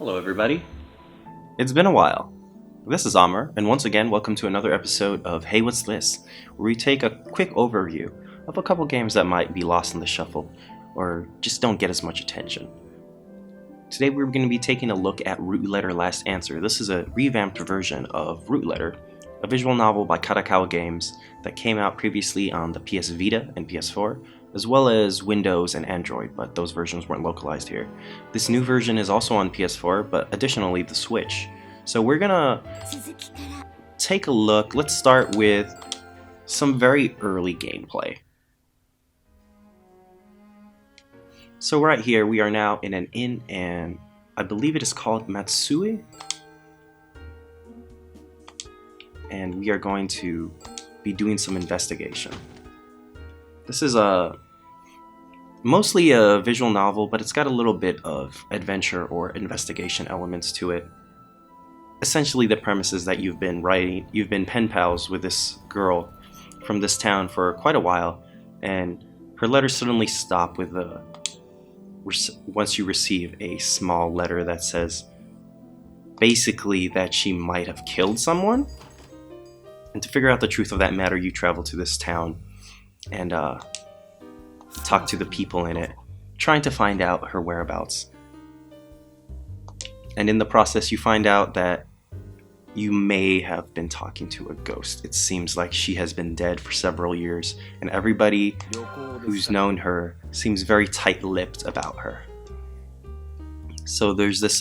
Hello, everybody. It's been a while. This is Amr, and once again, welcome to another episode of Hey, What's This? Where we take a quick overview of a couple games that might be lost in the shuffle or just don't get as much attention. Today, we're going to be taking a look at Root Letter Last Answer. This is a revamped version of Root Letter, a visual novel by Kadokawa Games that came out previously on the PS Vita and PS4, as well as Windows and Android, but those versions weren't localized here. This new version is also on PS4, but additionally the Switch. So we're gonna take a look. Let's start with some very early gameplay. So right here we are now in an inn, and I believe it is called Matsui. And we are going to be doing some investigation. This is mostly a visual novel, but it's got a little bit of adventure or investigation elements to it. Essentially, the premise is that you've been pen pals with this girl from this town for quite a while, and her letters suddenly stop with once you receive a small letter that says basically that she might have killed someone. And to figure out the truth of that matter, you travel to this town and talk to the people in it, trying to find out her whereabouts. And in the process, you find out that you may have been talking to a ghost. It seems like she has been dead for several years, and everybody who's known her seems very tight-lipped about her. So there's this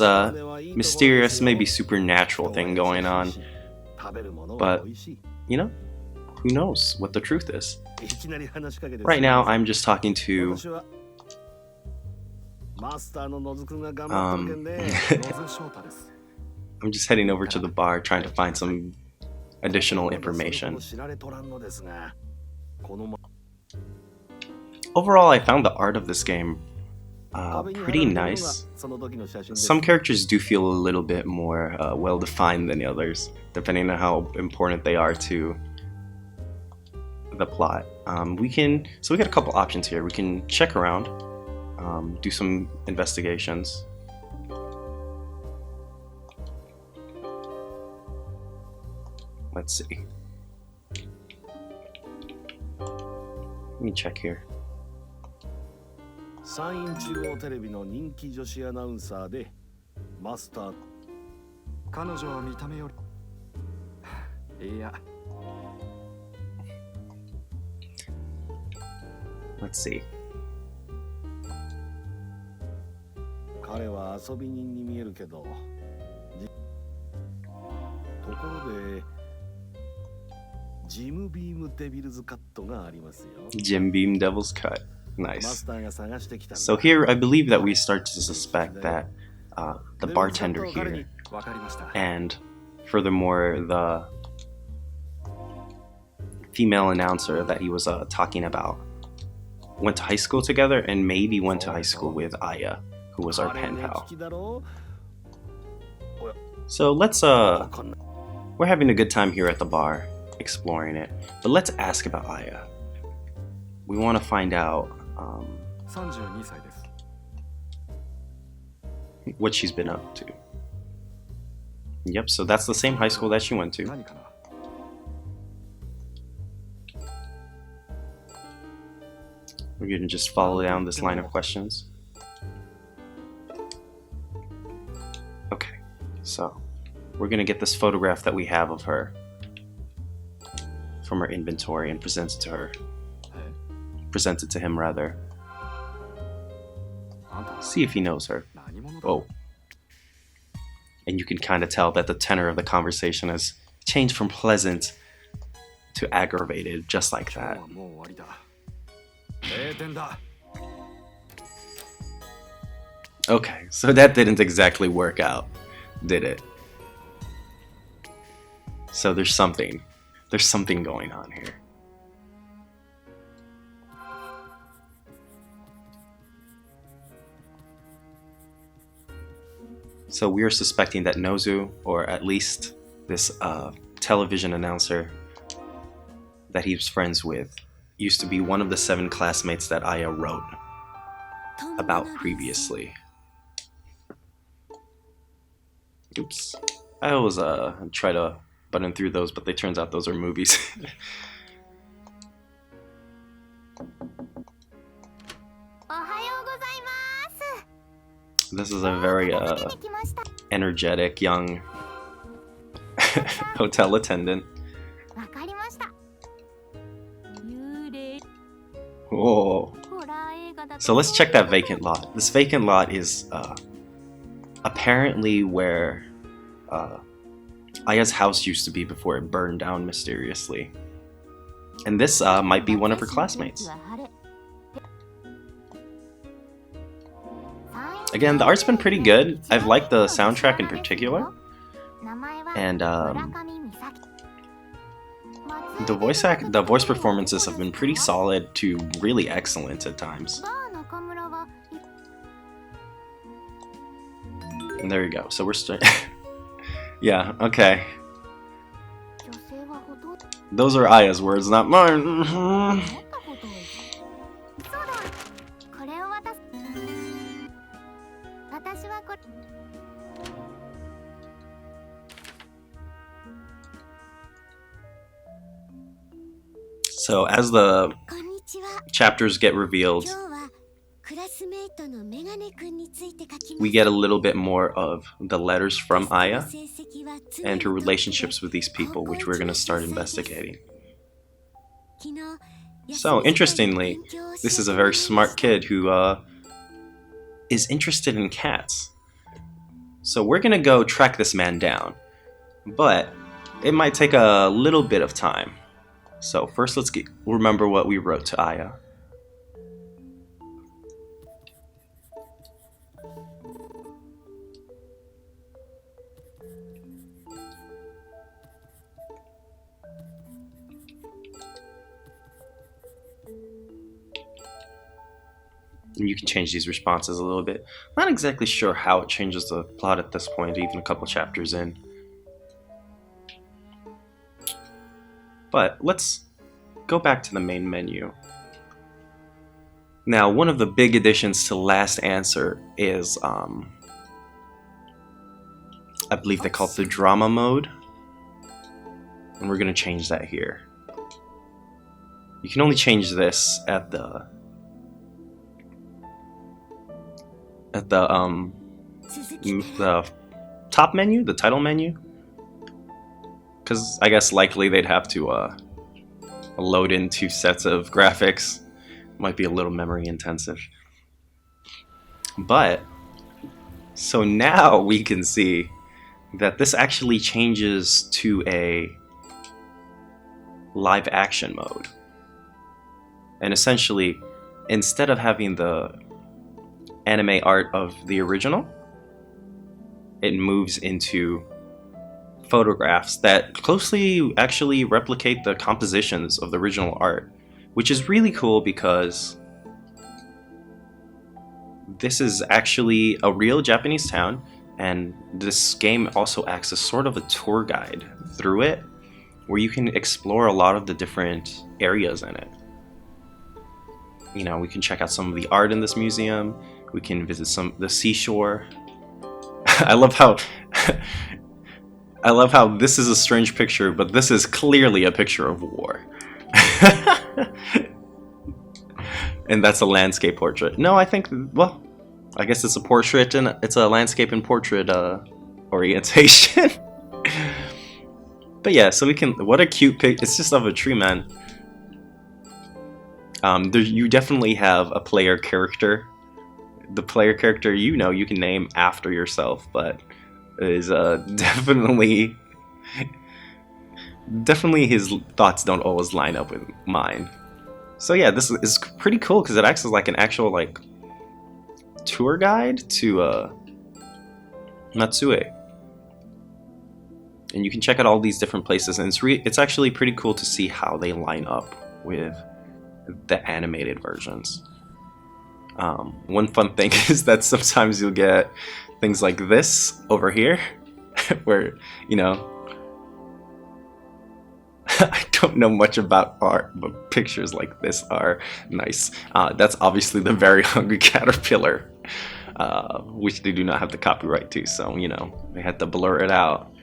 mysterious, maybe supernatural thing going on. But, you know, who knows what the truth is? Right now, I'm just talking to... I'm just heading over to the bar trying to find some additional information. Overall, I found the art of this game pretty nice. Some characters do feel a little bit more well-defined than the others, depending on how important they are to the plot. We got a couple options here. We can check around, do some investigations. Let's see. Let me check here. 山陰中央テレビの人気女子アナウンサーでマスター。彼女は見た目よりいや。Let's see. 彼は遊び人に見えるけど、ところでジムビームデビルズカットがありますよ。Jim Beam Devil's Cut. Nice. So here, I believe that we start to suspect that the bartender here, and furthermore, the female announcer that he was talking about, went to high school together and maybe went to high school with Aya, who was our pen pal. So let's, we're having a good time here at the bar, exploring it, but let's ask about Aya. We want to find out what she's been up to. Yep, so that's the same high school that she went to. We're going to just follow down this line of questions. Okay, so we're going to get this photograph that we have of her from her inventory and present it to her. Present it to him, rather. See if he knows her. Oh. And you can kind of tell that the tenor of the conversation has changed from pleasant to aggravated, just like that. Okay, so that didn't exactly work out, did it? So there's something going on here. So we are suspecting that Nozu, or at least this television announcer that he was friends with, used to be one of the 7 classmates that Aya wrote about previously. Oops. I always try to button through those, but they turns out those are movies. This is a very energetic young hotel attendant. Whoa. So let's check that vacant lot. This vacant lot is apparently where Aya's house used to be before it burned down mysteriously. And this might be one of her classmates. Again, the art's been pretty good. I've liked the soundtrack in particular. And the voice performances have been pretty solid to really excellent at times. And there you go. So we're yeah, okay. Those are Aya's words, not mine. So as the chapters get revealed, we get a little bit more of the letters from Aya and her relationships with these people, which we're going to start investigating. So interestingly, this is a very smart kid who is interested in cats. So we're going to go track this man down, but it might take a little bit of time. So first let's remember what we wrote to Aya. And you can change these responses a little bit. Not exactly sure how it changes the plot at this point, even a couple chapters in. But let's go back to the main menu. Now, one of the big additions to Last Answer is, I believe they call it the drama mode. And we're going to change that here. You can only change this at the top menu, the title menu. Because I guess likely they'd have to load in 2 sets of graphics. Might be a little memory intensive. But, so now we can see that this actually changes to a live action mode. And essentially, instead of having the anime art of the original, it moves into photographs that closely actually replicate the compositions of the original art, which is really cool because this is actually a real Japanese town, and this game also acts as sort of a tour guide through it, where you can explore a lot of the different areas in it. You know, we can check out some of the art in this museum, we can visit the seashore. I love how this is a strange picture, but this is clearly a picture of war. And that's a landscape portrait. No, I think, well, I guess it's a portrait and it's a landscape and portrait orientation. But yeah, so we can, what a cute pic. It's just of a tree man. You definitely have a player character. The player character, you know, you can name after yourself, but is definitely his thoughts don't always line up with mine. So yeah, this is pretty cool because it acts as like an actual like tour guide to Matsue, and you can check out all these different places, and it's actually pretty cool to see how they line up with the animated versions. One fun thing is that sometimes you'll get things like this over here, where, you know, I don't know much about art, but pictures like this are nice. That's obviously the very hungry caterpillar. which they do not have the copyright to, so they had to blur it out.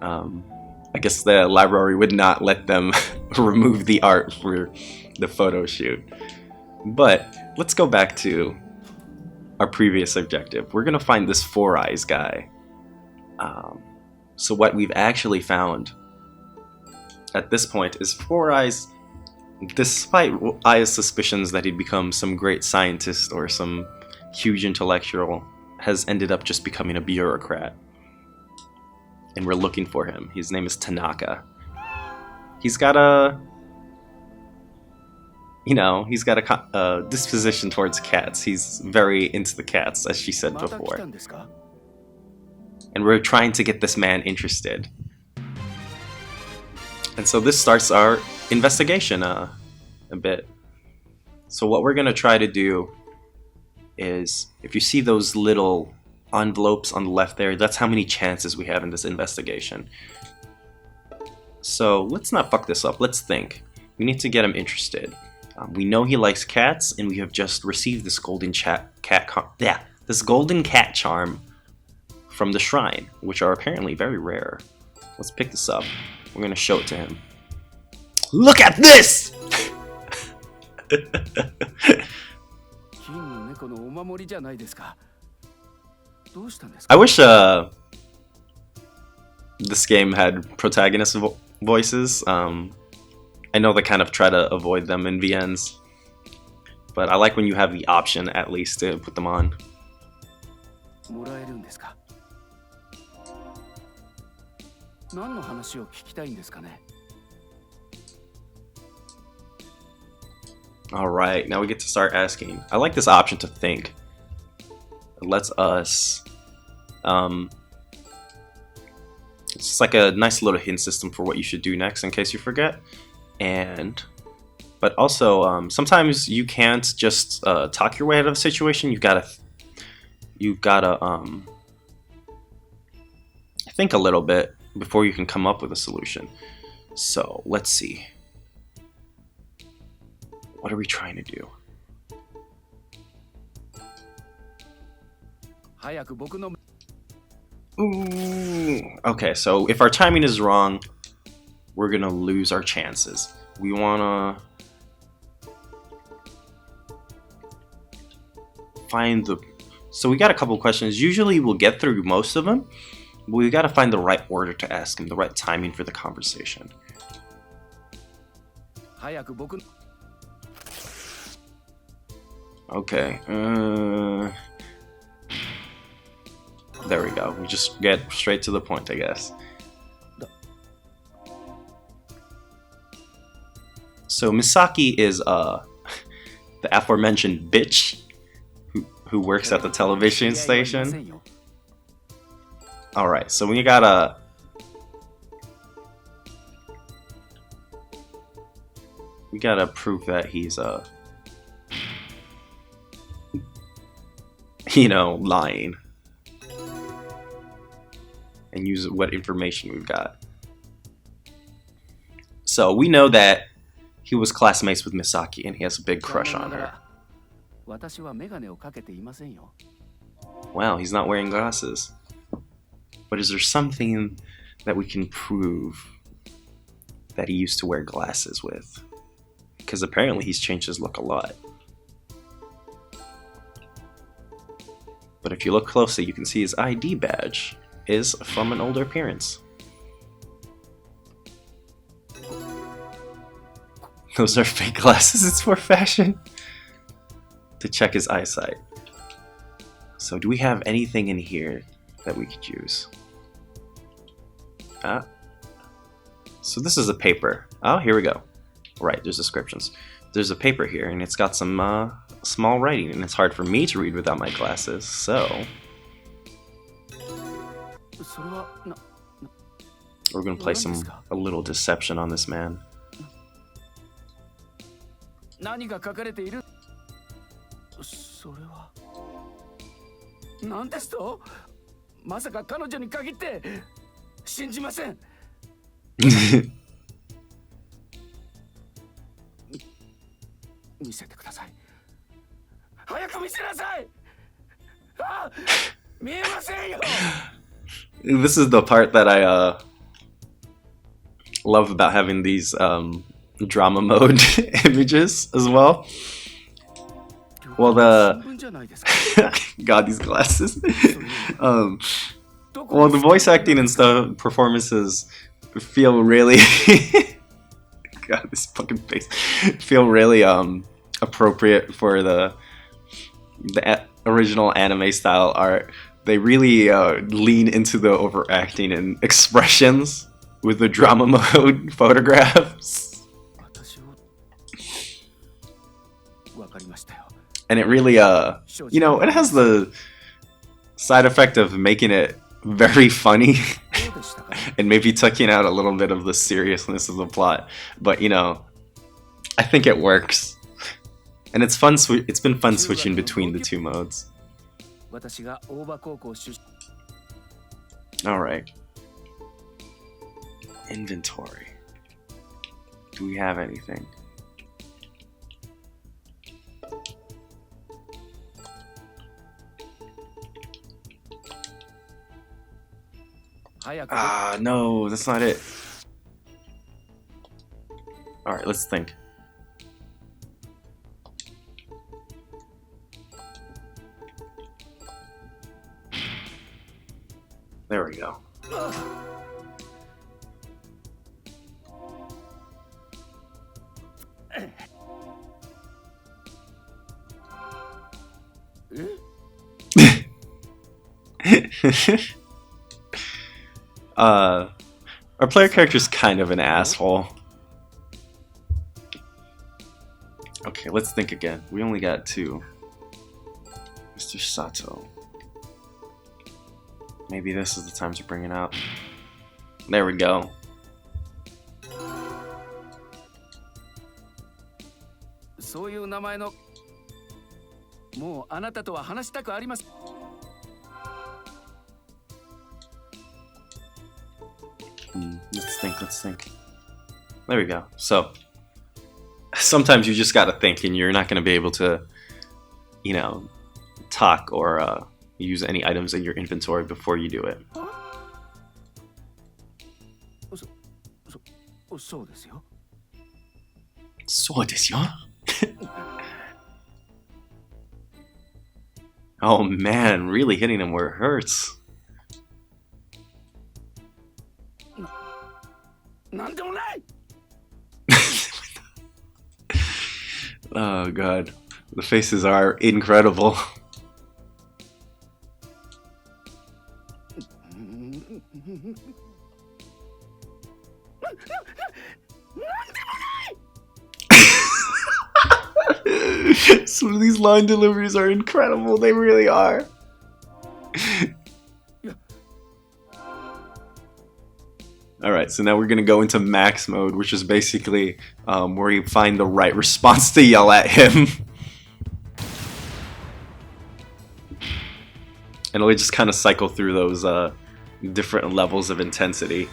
I guess the library would not let them remove the art for the photo shoot. But let's go back to our previous objective. We're gonna find this Four Eyes guy. So what we've actually found at this point is Four Eyes, despite Aya's suspicions that he'd become some great scientist or some huge intellectual, has ended up just becoming a bureaucrat. And we're looking for him. His name is Tanaka. He's got a disposition towards cats. He's very into the cats, as she said before. And we're trying to get this man interested. And so this starts our investigation a bit. So what we're gonna try to do is, if you see those little envelopes on the left there, that's how many chances we have in this investigation. So let's not fuck this up. Let's think. We need to get him interested. We know he likes cats, and we have just received this golden cat charm from the shrine, which are apparently very rare. Let's pick this up. We're gonna show it to him. Look at this! I wish this game had protagonist voices. I know they kind of try to avoid them in VNs, but I like when you have the option at least to put them on. Alright, now we get to start asking. I like this option to think. It lets us... it's just like a nice little hint system for what you should do next in case you forget. But also, sometimes you can't just talk your way out of a situation. You've gotta think a little bit before you can come up with a solution. So let's see. What are we trying to do? Ooh. Okay, so if our timing is wrong, we're gonna lose our chances. We wanna find the... So we got a couple questions. Usually we'll get through most of them, but we gotta find the right order to ask them, the right timing for the conversation. Okay, there we go. We just get straight to the point, I guess. So Misaki is the aforementioned bitch who works at the television station. Alright, so we gotta... We gotta prove that he's lying. And use what information we've got. So we know that he was classmates with Misaki and he has a big crush on her. Wow, he's not wearing glasses. But is there something that we can prove that he used to wear glasses with? Because apparently he's changed his look a lot. But if you look closely, you can see his ID badge is from an older appearance. Those are fake glasses, it's for fashion. To check his eyesight. So do we have anything in here that we could use? So this is a paper. Oh, here we go. Right, there's descriptions. There's a paper here and it's got some small writing and it's hard for me to read without my glasses, so... We're gonna play a little deception on this man. This is the part that I love about having these drama mode images as well. Well, God, these glasses. Well, the voice acting and stuff, performances feel really God, this fucking face feel really appropriate for the original anime style art. They really lean into the overacting and expressions with the drama mode photographs. And it really, you know, it has the side effect of making it very funny and maybe tucking out a little bit of the seriousness of the plot. But, you know, I think it works. And it's fun. It's been fun switching between the two modes. Alright. Inventory. Do we have anything? Ah, no, that's not it. Alright, let's think. There we go. Our player character's kind of an asshole. Okay, let's think again. We only got two. Mr. Sato. Maybe this is the time to bring it out. There we go. Let's think. There we go. So, sometimes you just gotta think and you're not gonna be able to, you know, talk or use any items in your inventory before you do it. So desu yo? Oh man, really hitting him where it hurts. Oh god, the faces are incredible. Some of these line deliveries are incredible, they really are. Alright, so now we're gonna go into max mode, which is basically where you find the right response to yell at him. And it'll just kind of cycle through those different levels of intensity.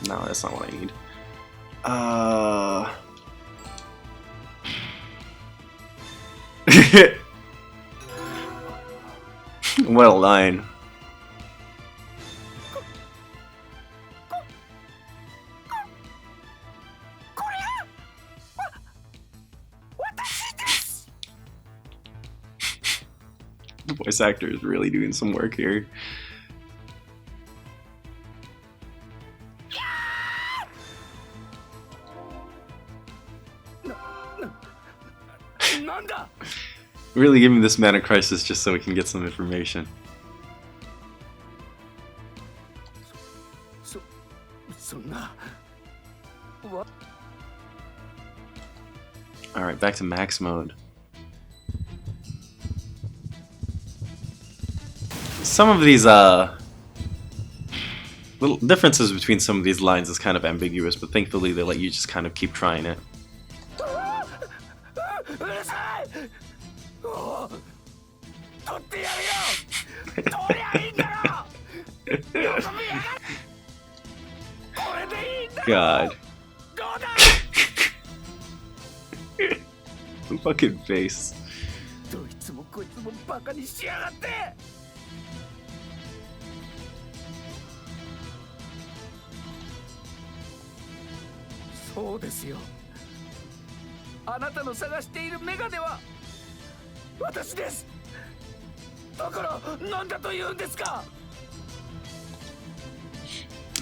No, that's not what I need. What a line. The voice actor is really doing some work here. Really giving this man a crisis just so we can get some information. Alright, back to max mode. Some of these little differences between some of these lines is kind of ambiguous, but thankfully they let you just kind of keep trying it. God. The fucking face.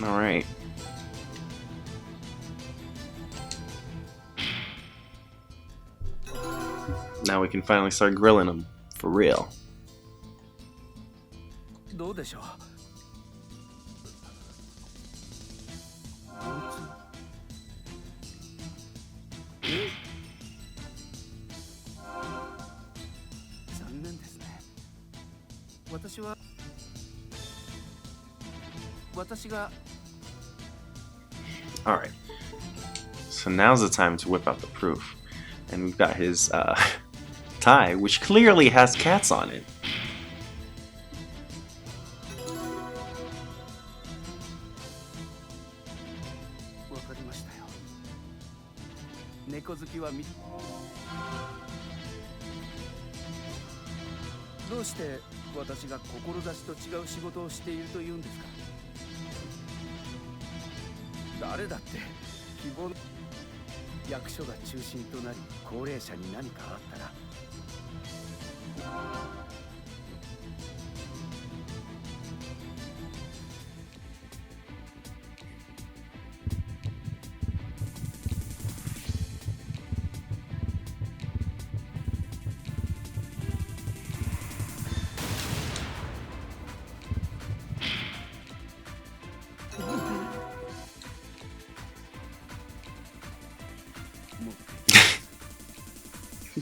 All right. Now we can finally start grilling him for real. Alright, so now's the time to whip out the proof. And we've got his tie, which clearly has cats on it.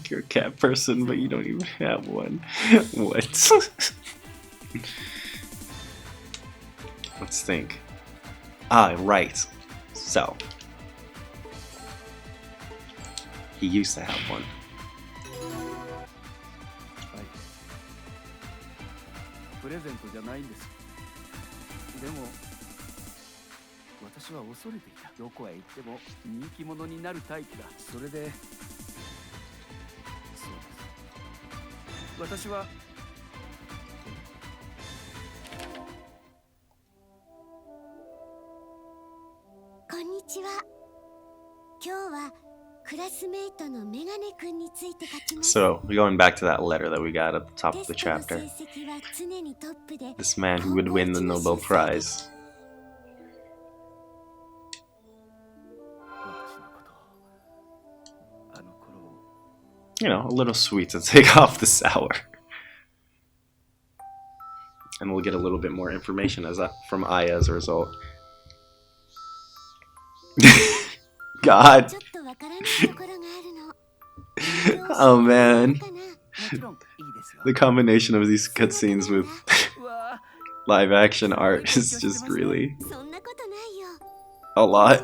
You're a cat person, but you don't even have one. What? Let's think. Ah, right. So, he used to have one. So, going back to that letter that we got at the top of the chapter. This man who would win the Nobel Prize. You know, a little sweet to take off the sour. And we'll get a little bit more information from Aya as a result. God. Oh man. The combination of these cutscenes with live action art is just really a lot.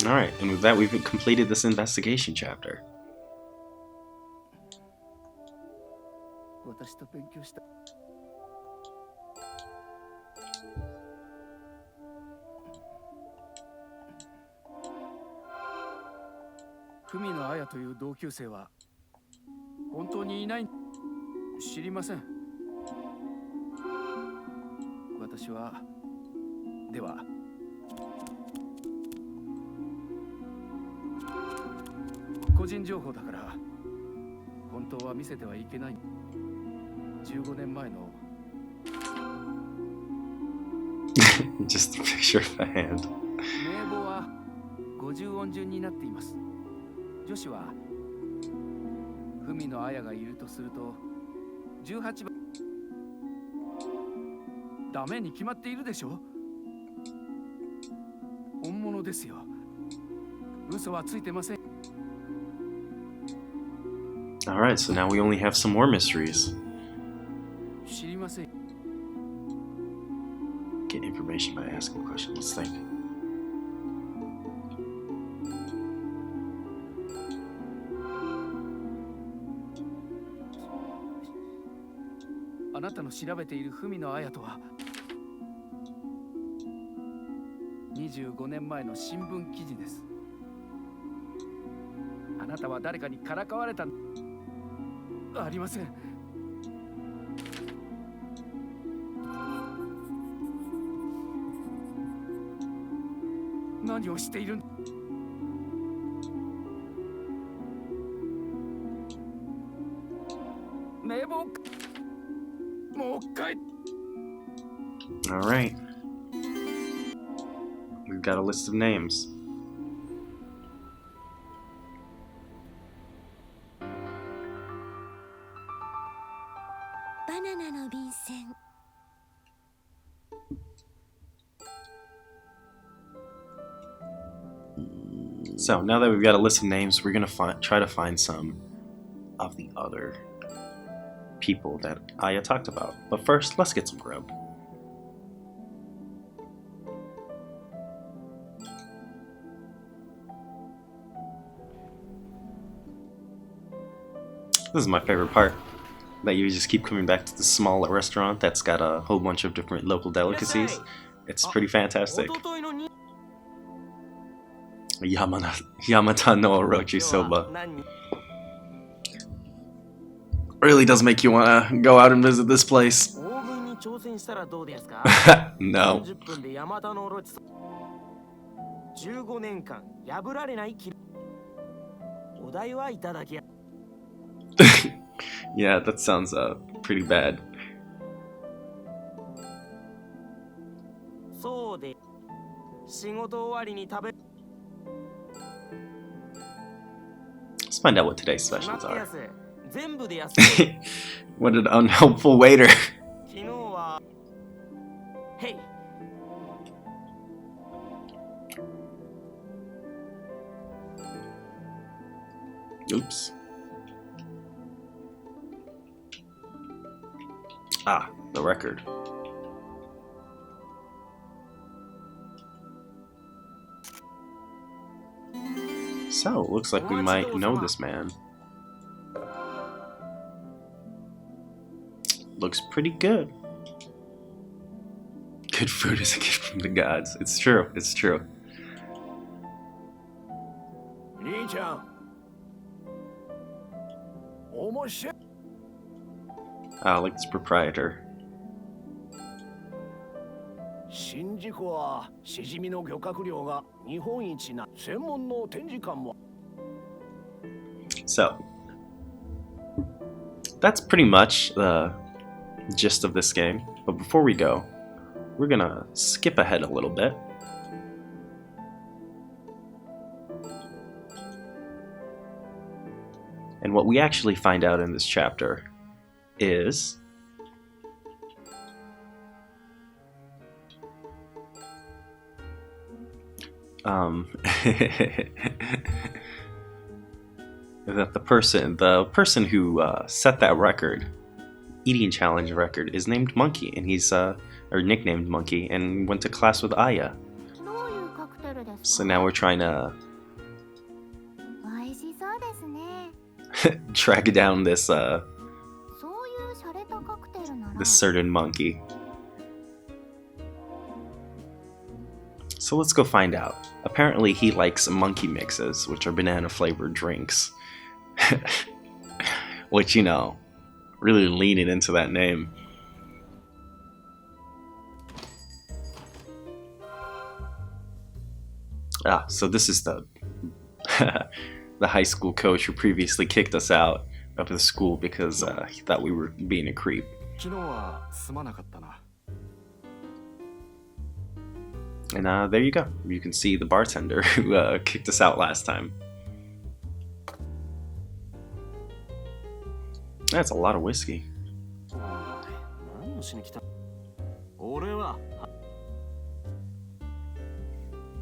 Alright, and with that we've completed this investigation chapter. 文野彩という同級生は本当にいない。知りません。私はでは個人情報だから本当は見せてはいけない。15年前の Just a picture of a hand. 名簿は50音順になっています。女子は文野彩がいるとすると18番。ダメに決まっているでしょ。本物ですよ。嘘はついてません。Alright, so now we only have some more mysteries. 知りません。Get information by asking a question. Let's think. あなたの調べている文野彩とは25年前の新聞記事です。あなたは誰かにからかわれた。ありません。何をしているん。名簿。もう一回。Alright. We've got a list of names. So now that we've got a list of names, we're gonna try to find some of the other people that Aya talked about. But first, let's get some grub. This is my favorite part, that you just keep coming back to the small restaurant that's got a whole bunch of different local delicacies. It's pretty fantastic. Yamata no Orochi Soba. Really does make you want to go out and visit this place. No. Yeah, that sounds pretty bad. Let's find out what today's specials are. What an unhelpful waiter. Hey. Oops. Ah, the record. So, looks like we might know this man. Looks pretty good. Good food is a gift from the gods. It's true, it's true. Ah, like this proprietor. So, that's pretty much the gist of this game. But before we go, we're gonna skip ahead a little bit. And what we actually find out in this chapter is that the person who set that record, eating challenge record, is named Monkey, and he's or nicknamed Monkey, and went to class with Aya. So now we're trying to track down this this certain monkey. So So let's go find out. Apparently he likes monkey mixes, which are banana flavored drinks. Which, you know, really leaning into that name. Ah, so this is the the high school coach who previously kicked us out of the school because he thought we were being a creep. And there you go. You can see the bartender who kicked us out last time. That's a lot of whiskey.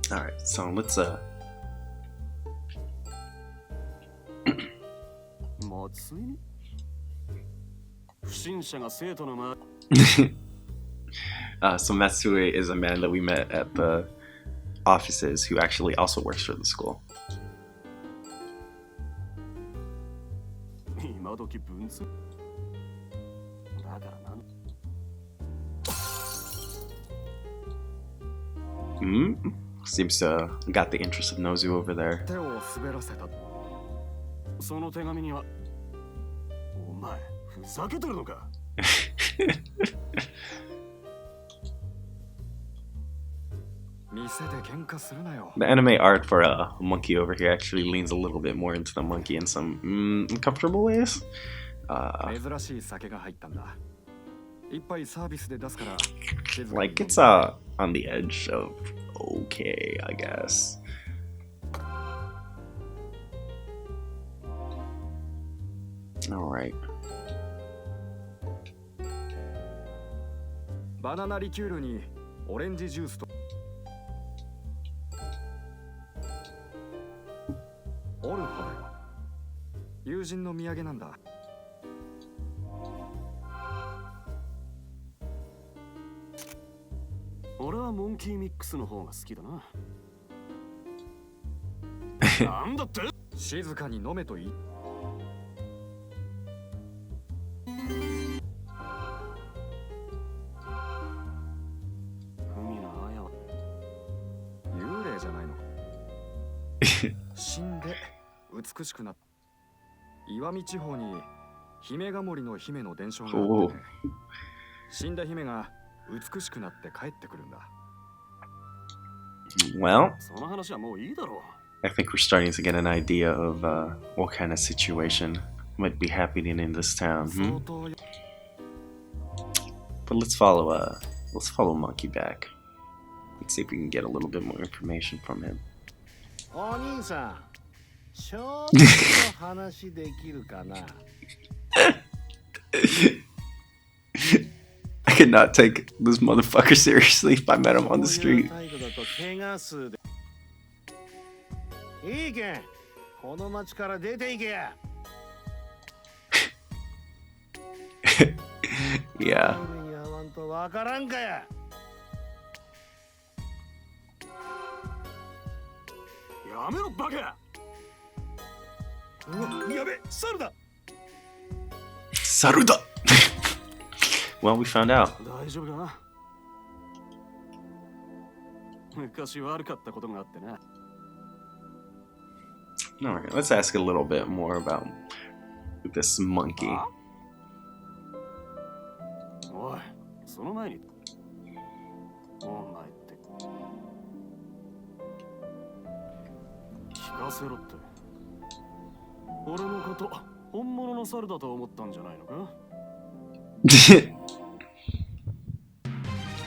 Alright, so let's so Matsue is a man that we met at the offices who actually also works for the school. Seems to got the interest of Nozu over there. The anime art for a monkey over here actually leans a little bit more into the monkey in some uncomfortable ways. Like it's on the edge of okay, I guess. All right. Banana liqueurにオレンジジュースとオルホだよ。友人の土産なんだ。俺はモンキーミックスの方が好きだな。なんだって？静かに飲めと言い。幽霊じゃないの。死んで美しくなった。岩見地方に姫ヶ森の姫の伝承があってね。死んだ姫が美しくなって帰ってくるんだ。Well, その話はもういいだろう。I think we're starting to get an idea of what kind of situation might be happening in this town. But let's follow Monkey back. Let's see if we can get a little bit more information from him. I could not take this motherfucker seriously if I met him on the street. Yeah. Saruda! Well, we found out. Alright, let's ask a little bit more about this monkey.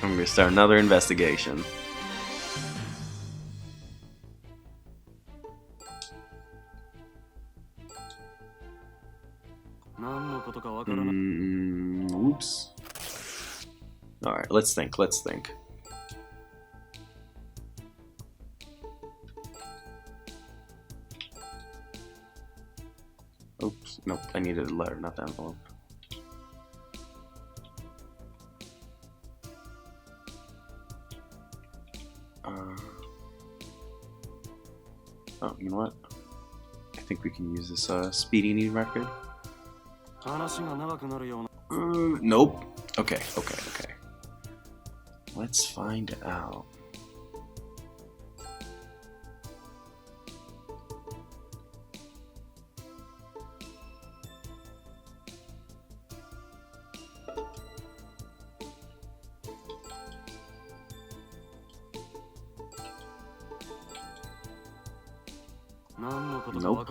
I'm gonna start another investigation. Oops. Alright, let's think. Oops, nope, I needed a letter, not the envelope. Oh, you know what? I think we can use this Speedy record. Nope. Okay. Let's find out. Nope.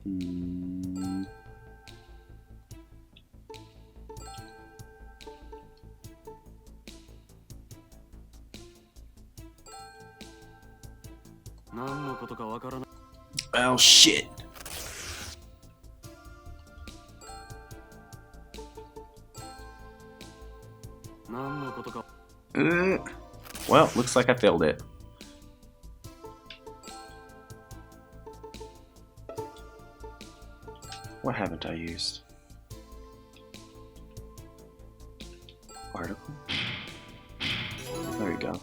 Hmm. Oh shit. Well, looks like I failed it. What haven't I used? Article? There you go.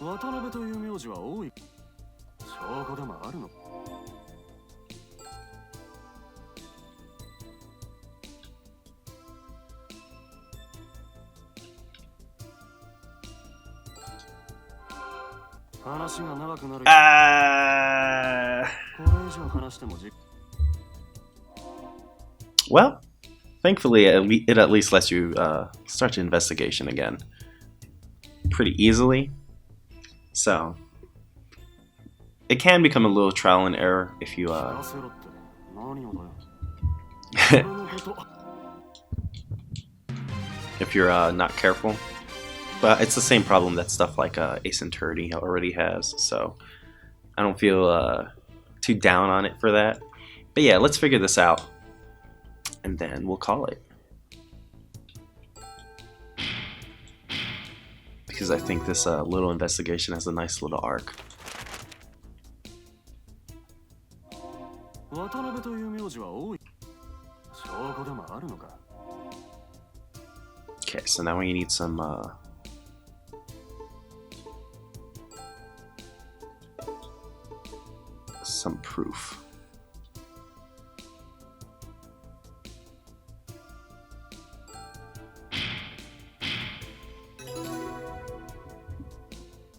渡辺という名字は多い。証拠でもあるの。話が長くなる。これ以上話してもじ。Well, thankfully, it at least lets you start the investigation again pretty easily. So, it can become a little trial and error if you if you're not careful. But it's the same problem that stuff like Ace Attorney already has, so I don't feel too down on it for that. But yeah, let's figure this out, and then we'll call it. Because I think this little investigation has a nice little arc. Okay, so now we need some proof.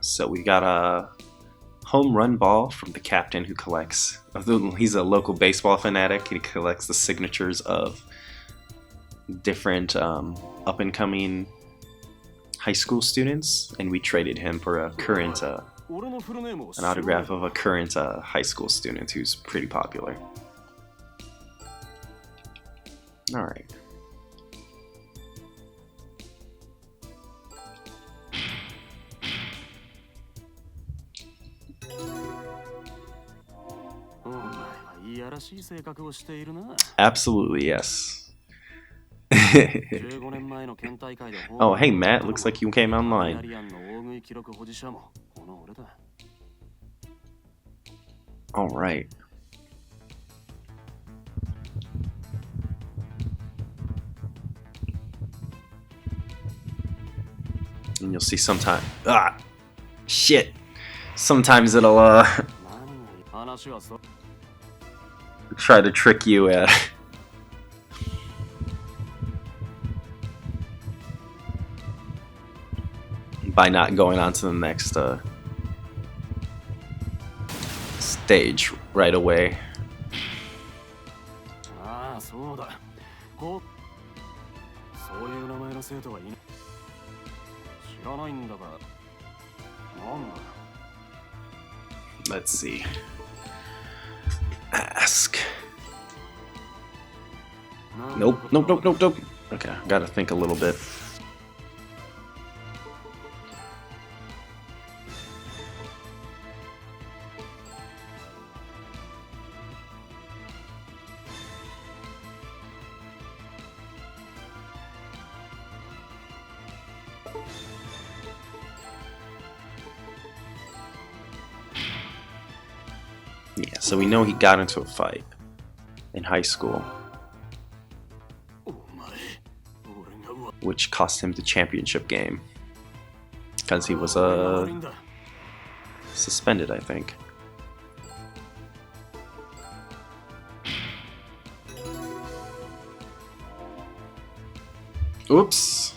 So we got a home run ball from the captain who collects. He's a local baseball fanatic. He collects the signatures of different up-and-coming high school students, and we traded him for a current, an autograph of a current high school student who's pretty popular. All right. Absolutely, yes. Oh, hey Matt, looks like you came online. All right. And you'll see sometime. Shit. Sometimes it'll try to trick you at. By not going on to the next stage right away. Let's see. Ask. Nope. Okay, gotta think a little bit. Yeah, so we know he got into a fight in high school, which cost him the championship game because he was suspended, I think. Oops.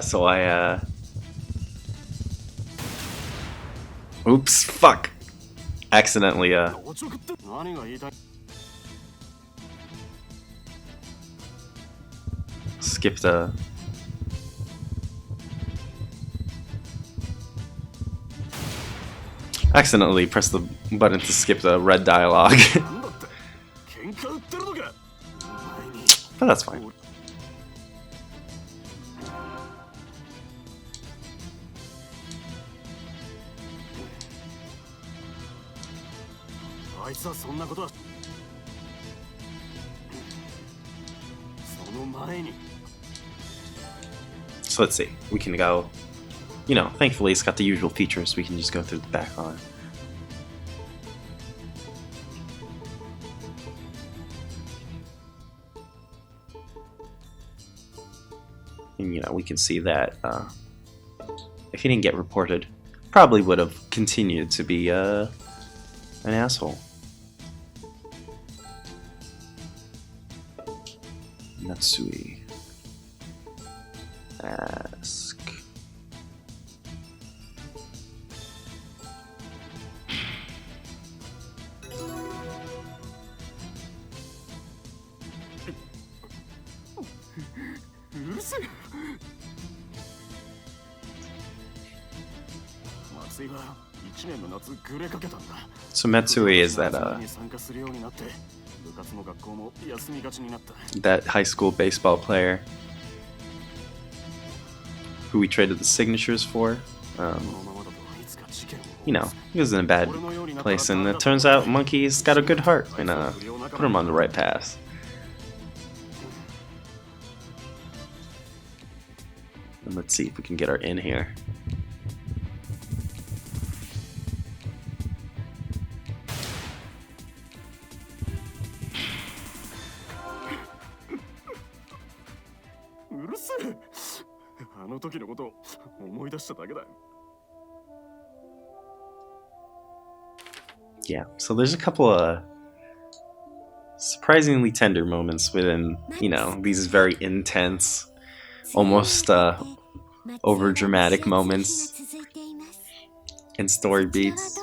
So I oops, fuck. Accidentally skipped a accidentally pressed the button to skip the red dialogue. But that's fine. So let's see. We can go, you know, thankfully it's got the usual features. We can just go through the back on. And, you know, we can see that if he didn't get reported, probably would have continued to be an asshole. Natsui. Ask. So Matsui is that that high school baseball player who we traded the signatures for. You know, he was in a bad place, and it turns out Monkey's got a good heart and put him on the right path. And let's see if we can get our in here. Yeah, so there's a couple of surprisingly tender moments within, you know, these very intense, almost over dramatic moments and story beats.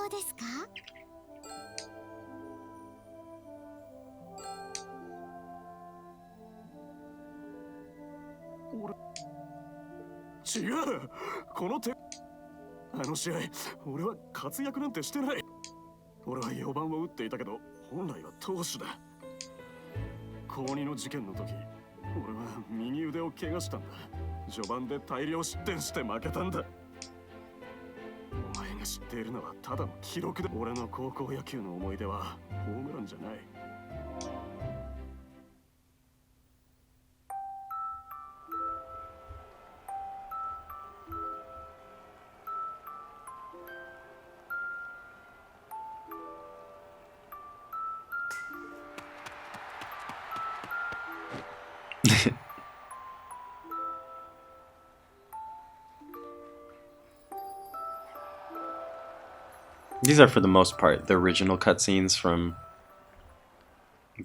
These are, for the most part, the original cutscenes from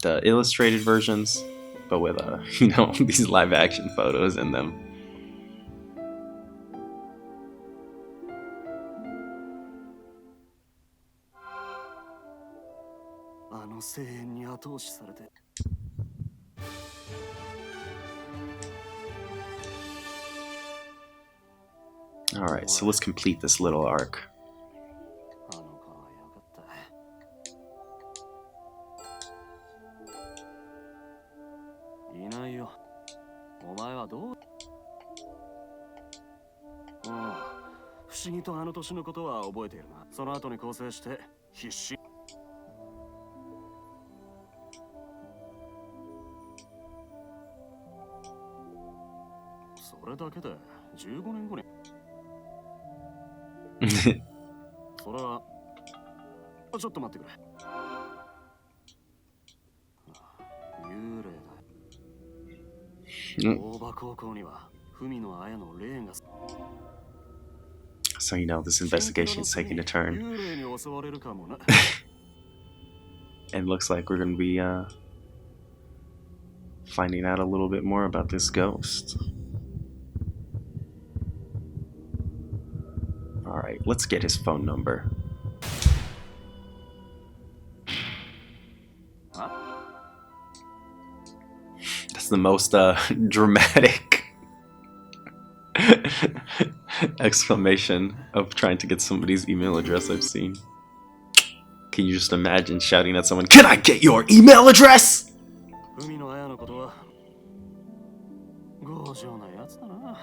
the illustrated versions, but with, you know, these live-action photos in them. Alright, so let's complete this little arc. So, you know, this investigation is taking a turn. And looks like we're going to be finding out a little bit more about this ghost. Alright, let's get his phone number. That's the most dramatic exclamation of trying to get somebody's email address I've seen. Can you just imagine shouting at someone, "Can I get your email address?" 海の綾のことは強情なやつだな。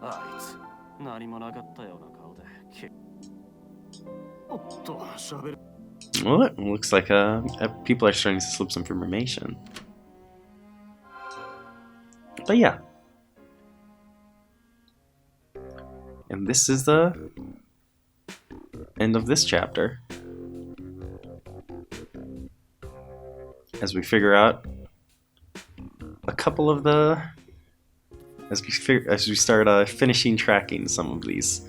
あいつ何もなかったような顔で。おっと、喋る。 Well, it looks like people are starting to slip some information. But yeah. And this is the end of this chapter. As we figure out a couple of the... As we start finishing tracking some of these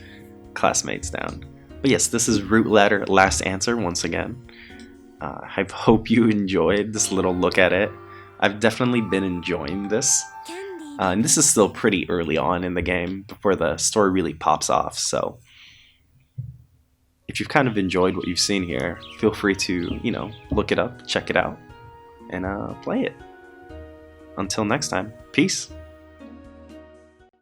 classmates down. But yes, this is Route Ladder Last Answer once again. I hope you enjoyed this little look at it. I've definitely been enjoying this. And this is still pretty early on in the game before the story really pops off, so if you've kind of enjoyed what you've seen here, feel free to, you know, look it up, check it out, and play it. Until next time, peace!